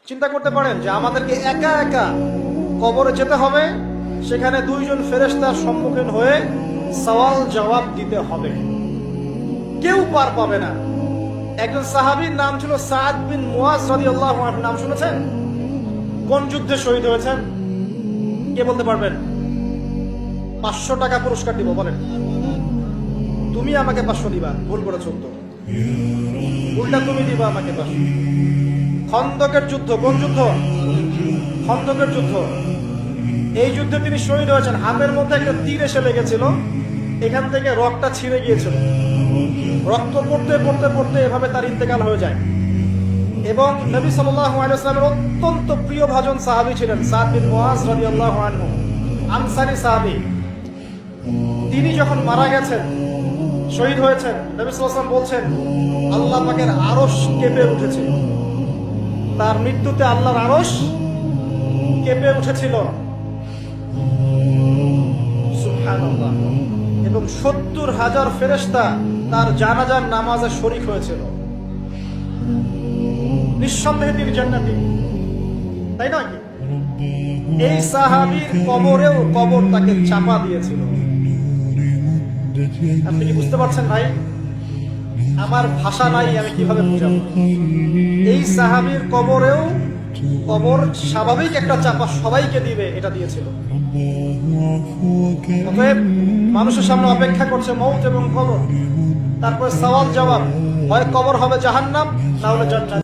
চিন্তা করতে পারেন যে আমাদেরকে একা একা কবরে যেতে হবে, সেখানে দুইজন ফেরেশতার সম্মুখীন হয়ে সওয়াল জবাব দিতে হবে, কেউ পার পাবে না। একজন সাহাবীর নাম ছিল সাদ বিন মুয়াজ রাদিয়াল্লাহু আনহু, নাম শুনেছেন? কোন যুদ্ধে শহীদ হয়েছেন কে বলতে পারবেন? 500 টাকা পুরস্কার দিব, বলেন। তুমি আমাকে 500 দিবা, ভুল করেছো তো, উল্টা তুমি দিবা আমাকে 500। খন্দকের যুদ্ধ, কোন যুদ্ধ? খন্দকের যুদ্ধ। এই যুদ্ধে তিনি শহীদ হয়েছেন। হাতের মধ্যে একটা তীর এসে লেগেছিল, এখান থেকে রক্তটা ছিঁড়ে গিয়েছিল, রক্ত পড়তে পড়তে পড়তে এভাবে তার ইন্তেকাল হয়ে যায়। এবং নবী সাল্লাল্লাহু আলাইহি ওয়াসাল্লামের অত্যন্ত প্রিয় ভাজন সাহাবী ছিলেন সাদ বিন মুয়াজ রাদিয়াল্লাহু আনহু, আনসারী সাহাবী। তিনি যখন মারা গেছেন, শহীদ হয়েছেন, নবী সাল্লাল্লাহু আলাইহি ওয়াসাল্লাম বলছেন আল্লাহ পাকের আরশ কেঁপে উঠেছে। তার মৃত্যুতে আল্লাহর আরশ কেঁপে উঠেছিল, সুবহানাল্লাহ। এবং 70,000 ফেরেশতা তার জানাজার নামাজে শরীক হয়েছিল। নিঃসন্দেহে তিনি জান্নাতি, তাই নয় কি? এই সাহাবীর কবরেও কবর তাকে চাপা দিয়েছিল। আপনি কি বুঝতে পারছেন ভাই? আমার ভাষা নাই, আমি কিভাবে বুঝাবো? এই সাহাবীর কবরেও কবর স্বাভাবিক একটা চাপা সবাইকে দিবে, এটা দিয়েছিল। অতএব মানুষের সামনে অপেক্ষা করছে মউত এবং কবর, তারপরে সওয়াল জবাব। হয় কবর হবে জাহান্নাম, না হলে জান্নাত।